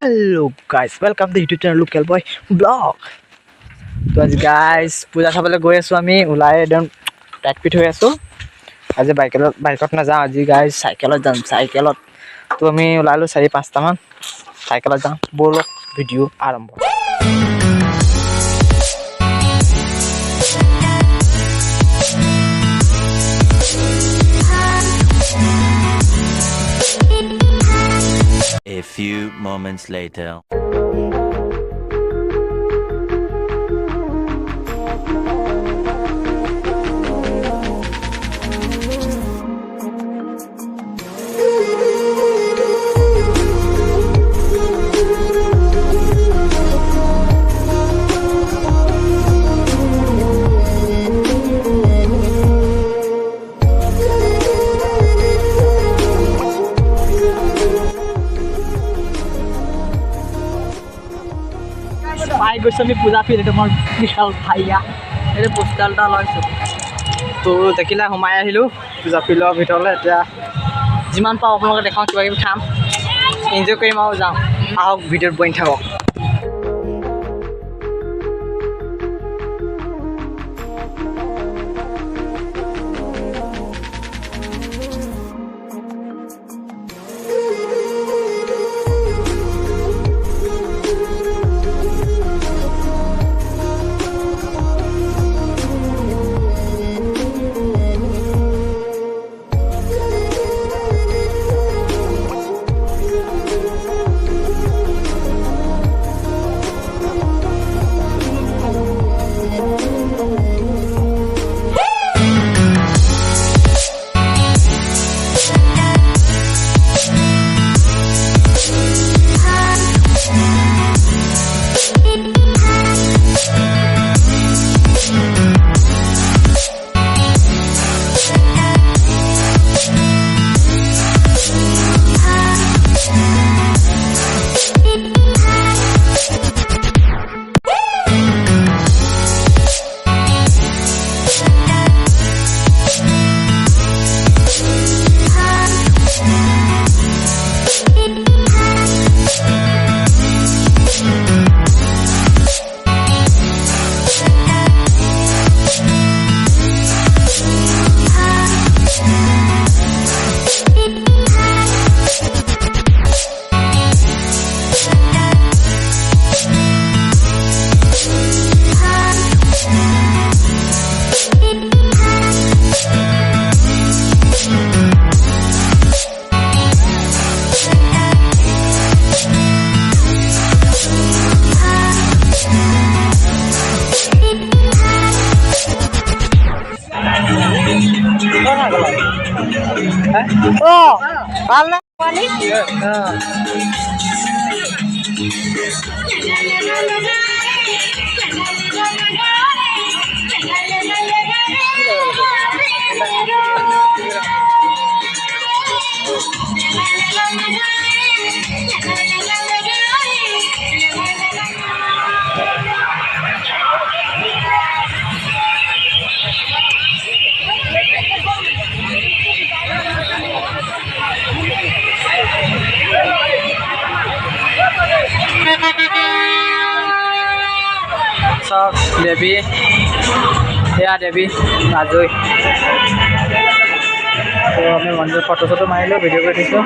Hello guys, welcome to YouTube channel Local.Boy-vlog. তো আজি guys পূজা চাবলৈ গৈ আছোঁ আমি ওলাই একদম টাইট ফিট হৈ আছোঁ। আজি বাইকত নাযাওঁ, আজি গাইজ চাইকেলত যাম। চাইকেলত তো আমি ওলালোঁ 4-5টামান, চাইকেলত যাওঁ। ব'লক ভিডিঅ' আৰম্ভ। A few moments later. পাই গৈছোঁ আমি পূজা ফিল্ড। এইটো মোৰ বিশাল ভাইয়া, এইটো পোষ্টাৰ এটা লৈছোঁ। তো দেখিলে সোমাই আহিলোঁ পূজা ফিল্ডৰ ভিতৰলৈ। এতিয়া যিমান পাওঁ আপোনালোকে দেখাওঁ, কিবা কিবি খাম, এনজয় কৰিম আৰু যাওঁ। আহক ভিডিঅ'ত বনি থাকক। ভাল না সব দেৱী, সেয়া দেৱী আজৰি। তো আমি মন্দিৰ ফটো চটো মাৰিলোঁ, ভিডিঅ' কৰি দিছোঁ।